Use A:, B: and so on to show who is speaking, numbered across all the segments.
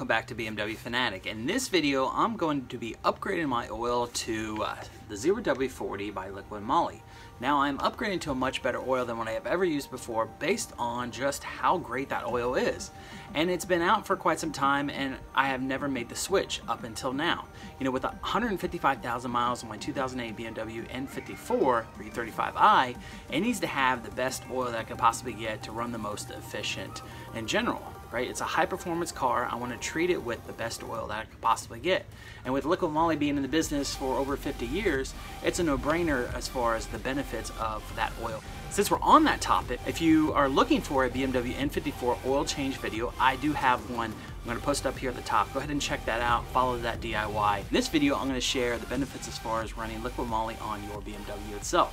A: welcome back to BMW Fanatic. In this video, I'm going to be upgrading my oil to the 0W40 by Liqui Moly. Now I'm upgrading to a much better oil than what I have ever used before based on just how great that oil is. And it's been out for quite some time and I have never made the switch up until now. You know, with 155,000 miles on my 2008 BMW N54 335i, it needs to have the best oil that I could possibly get to run the most efficient in general. Right? It's a high performance car. I want to treat it with the best oil that I could possibly get. And with Liqui Moly being in the business for over 50 years, it's a no-brainer as far as the benefits of that oil. Since we're on that topic, if you are looking for a BMW N54 oil change video, I do have one. I'm going to post it up here at the top. Go ahead and check that out. Follow that DIY. In this video, I'm going to share the benefits as far as running Liqui Moly on your BMW itself.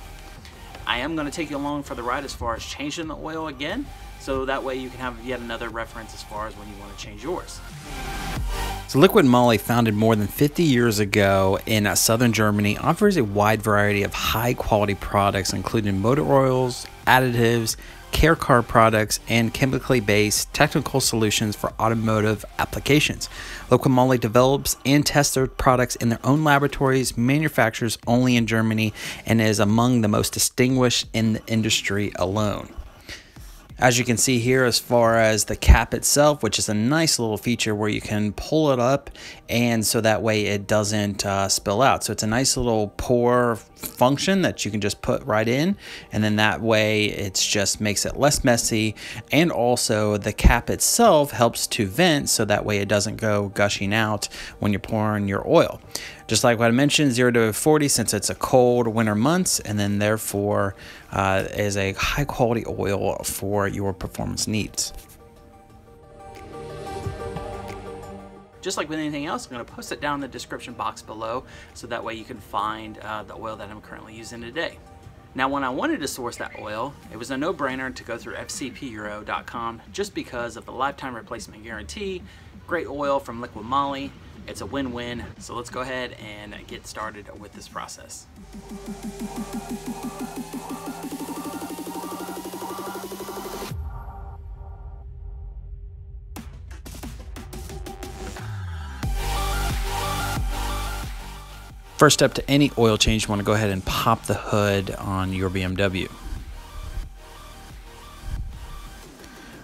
A: I am going to take you along for the ride as far as changing the oil again, so that way you can have yet another reference as far as when you want to change yours.
B: So Liqui Moly, founded more than 50 years ago in southern Germany, offers a wide variety of high quality products including motor oils, additives, care car products, and chemically based technical solutions for automotive applications. Liqui Moly develops and tests their products in their own laboratories, manufactures only in Germany, and is among the most distinguished in the industry alone. As you can see here, as far as the cap itself, which is a nice little feature where you can pull it up and so that way it doesn't spill out. So it's a nice little pour function that you can just put right in, and then that way it just makes it less messy, and also the cap itself helps to vent so that way it doesn't go gushing out when you're pouring your oil. Just like what I mentioned, 0 to 40, since it's a cold winter months, and then therefore is a high quality oil for your performance needs.
A: Just like with anything else, I'm going to post it down in the description box below so that way you can find the oil that I'm currently using today. Now, when I wanted to source that oil, it was a no-brainer to go through fcpeuro.com just because of the lifetime replacement guarantee, great oil from Liqui Moly. It's a win-win, so let's go ahead and get started with this process.
B: First step to any oil change, you want to go ahead and pop the hood on your BMW.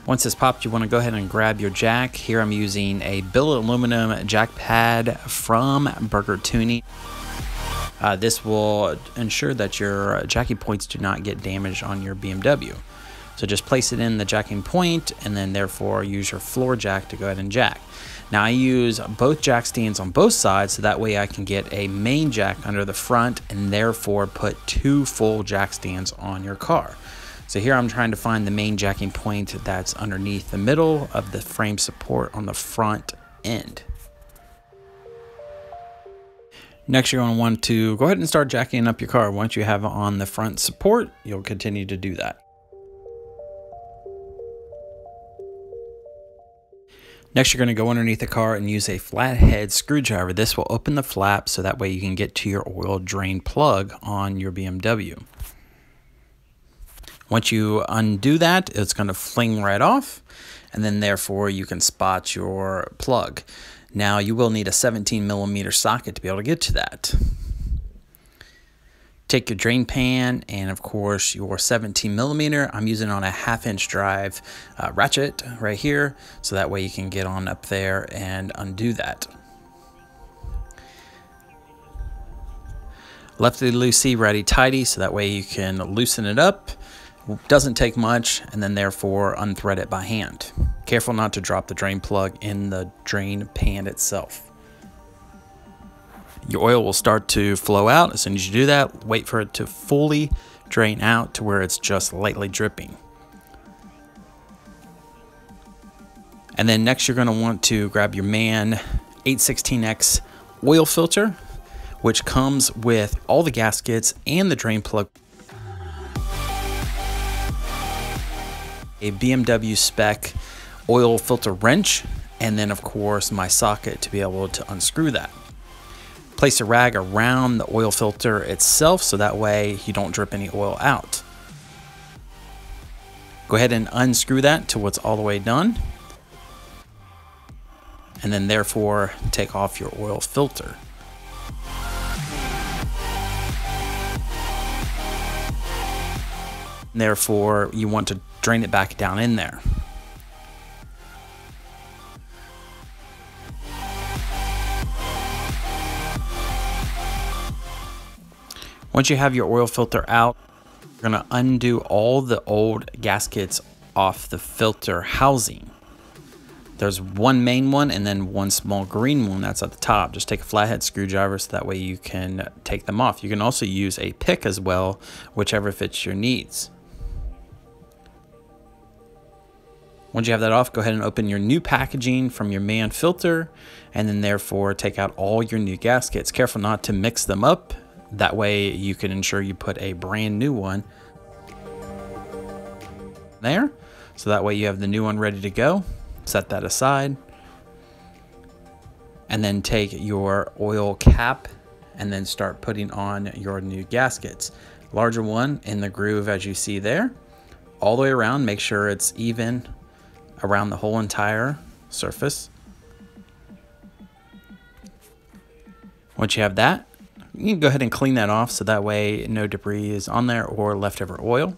B: Once it's popped, you want to go ahead and grab your jack. Here I'm using a billet aluminum jack pad from Burger Tuning. This will ensure that your jacking points do not get damaged on your BMW. So just place it in the jacking point and then therefore use your floor jack to go ahead and jack. Now I use both jack stands on both sides so that way I can get a main jack under the front and therefore put 2 full jack stands on your car. So here I'm trying to find the main jacking point that's underneath the middle of the frame support on the front end. Next, you're going to want to go ahead and start jacking up your car. Once you have it on the front support, you'll continue to do that. Next, you're going to go underneath the car and use a flathead screwdriver. This will open the flap so that way you can get to your oil drain plug on your BMW. Once you undo that, it's going to fling right off, and then therefore you can spot your plug. Now you will need a 17mm socket to be able to get to that. Take your drain pan and of course your 17mm. I'm using on a 1/2-inch drive ratchet right here, so that way you can get on up there and undo that. Lefty loosey, righty tighty, so that way you can loosen it up. Doesn't take much, and then therefore unthread it by hand. Careful not to drop the drain plug in the drain pan itself. Your oil will start to flow out. As soon as you do that, wait for it to fully drain out to where it's just lightly dripping. And then next you're going to want to grab your MAN 816X oil filter, which comes with all the gaskets and the drain plug. A BMW spec oil filter wrench, and then of course my socket to be able to unscrew that. Place a rag around the oil filter itself so that way you don't drip any oil out. Go ahead and unscrew that till it's all the way done. and then therefore take off your oil filter. Therefore, you want to drain it back down in there. Once you have your oil filter out, you're going to undo all the old gaskets off the filter housing. There's one main one and then one small green one that's at the top. Just take a flathead screwdriver so that way you can take them off. You can also use a pick as well, whichever fits your needs. Once you have that off, go ahead and open your new packaging from your main filter, and then therefore take out all your new gaskets. Careful not to mix them up. That way you can ensure you put a brand new one there. So that way you have the new one ready to go. Set that aside. And then take your oil cap and then start putting on your new gaskets. Larger one in the groove as you see there. All the way around, make sure it's even around the whole entire surface. Once you have that, you can go ahead and clean that off so that way no debris is on there or leftover oil.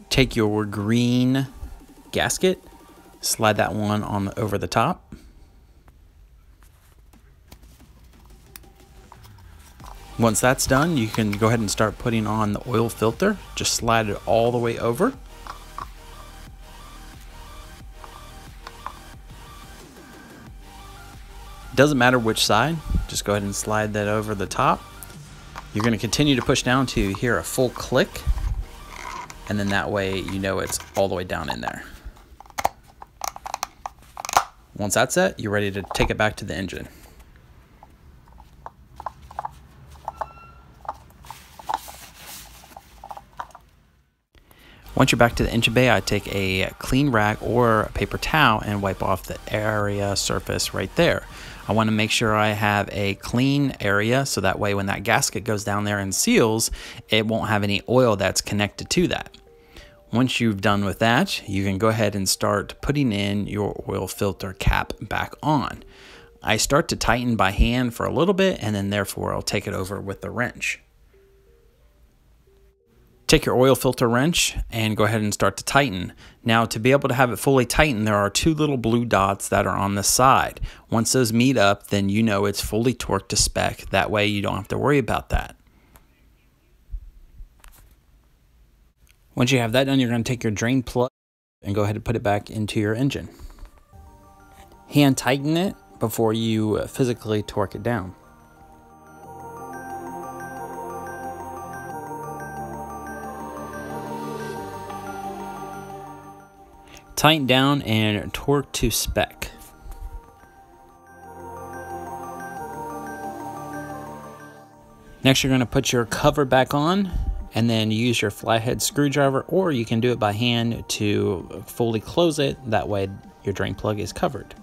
B: Take your green gasket, slide that one on over the top. Once that's done, you can go ahead and start putting on the oil filter. Just slide it all the way over. Doesn't matter which side, just go ahead and slide that over the top. You're going to continue to push down to hear a full click, and then that way you know it's all the way down in there. Once that's set, you're ready to take it back to the engine. Once you're back to the engine bay, I take a clean rag or a paper towel and wipe off the area surface right there. I want to make sure I have a clean area so that way when that gasket goes down there and seals, it won't have any oil that's connected to that. Once you've done with that, you can go ahead and start putting in your oil filter cap back on. I start to tighten by hand for a little bit, and then therefore I'll take it over with the wrench. Take your oil filter wrench and go ahead and start to tighten. Now, to be able to have it fully tightened, there are two little blue dots that are on the side. Once those meet up, then you know it's fully torqued to spec. That way you don't have to worry about that. Once you have that done, you're going to take your drain plug and go ahead and put it back into your engine. Hand tighten it before you physically torque it down. Tighten down and torque to spec. Next, you're going to put your cover back on and then use your flathead screwdriver, or you can do it by hand to fully close it. That way your drain plug is covered.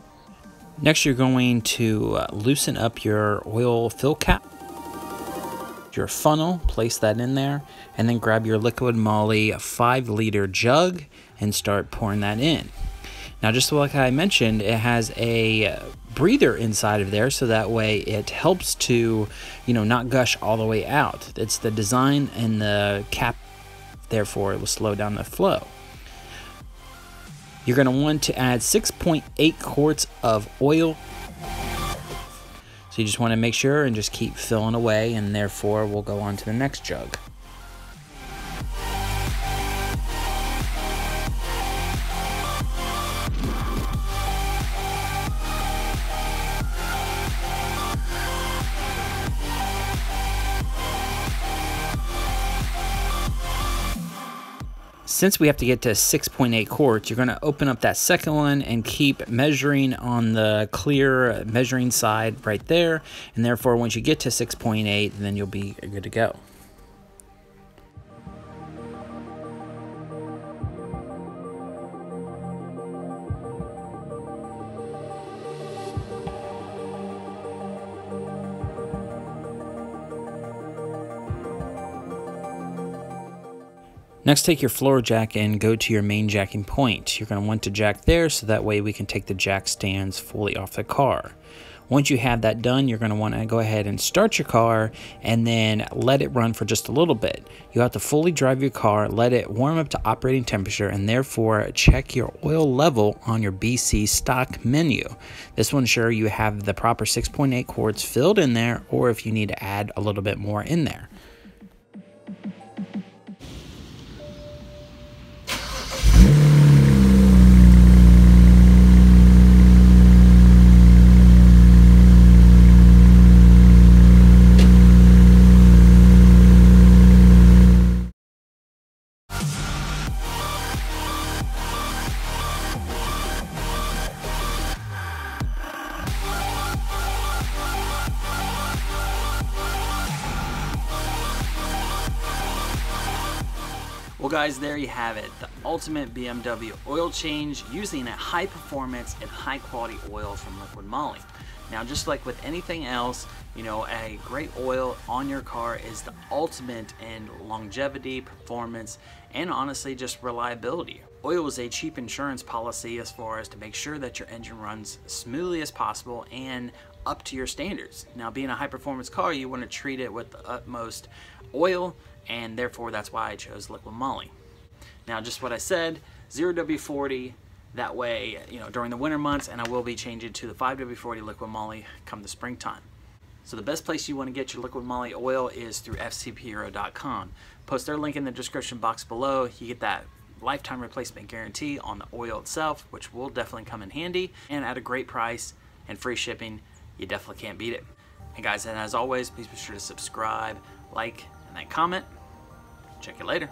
B: Next, you're going to loosen up your oil fill cap. Your funnel, place that in there, and then grab your liquid Moly 5-liter jug and start pouring that in. Now, just like I mentioned, it has a breather inside of there, so that way it helps to, not gush all the way out. It's the design and the cap, therefore it will slow down the flow. You're going to want to add 6.8 quarts of oil. So you just want to make sure and just keep filling away, and therefore we'll go on to the next jug. Since we have to get to 6.8 quarts, you're going to open up that second one and keep measuring on the clear measuring side right there. And therefore, once you get to 6.8, then you'll be good to go. Next, take your floor jack and go to your main jacking point. You're going to want to jack there so that way we can take the jack stands fully off the car. Once you have that done, you're going to want to go ahead and start your car and then let it run for just a little bit. You have to fully drive your car, let it warm up to operating temperature, and therefore check your oil level on your BC stock menu. This will ensure you have the proper 6.8 quarts filled in there, or if you need to add a little bit more in there.
A: Well guys, there you have it, the ultimate BMW oil change using a high performance and high quality oil from Liqui Moly. Now just like with anything else, you know, a great oil on your car is the ultimate in longevity, performance, and honestly just reliability. Oil is a cheap insurance policy as far as to make sure that your engine runs as smoothly as possible and up to your standards. Now being a high performance car, you want to treat it with the utmost oil, and therefore that's why I chose Liqui Moly. Now just what I said, 0W40, that way, you know, during the winter months, and I will be changing to the 5W40 Liqui Moly come the springtime. So the best place you want to get your Liqui Moly oil is through fcphero.com. Post their link in the description box below. You get that lifetime replacement guarantee on the oil itself, which will definitely come in handy, and at a great price and free shipping. You definitely can't beat it. And guys, and as always, please be sure to subscribe, like, and then comment. Check you later.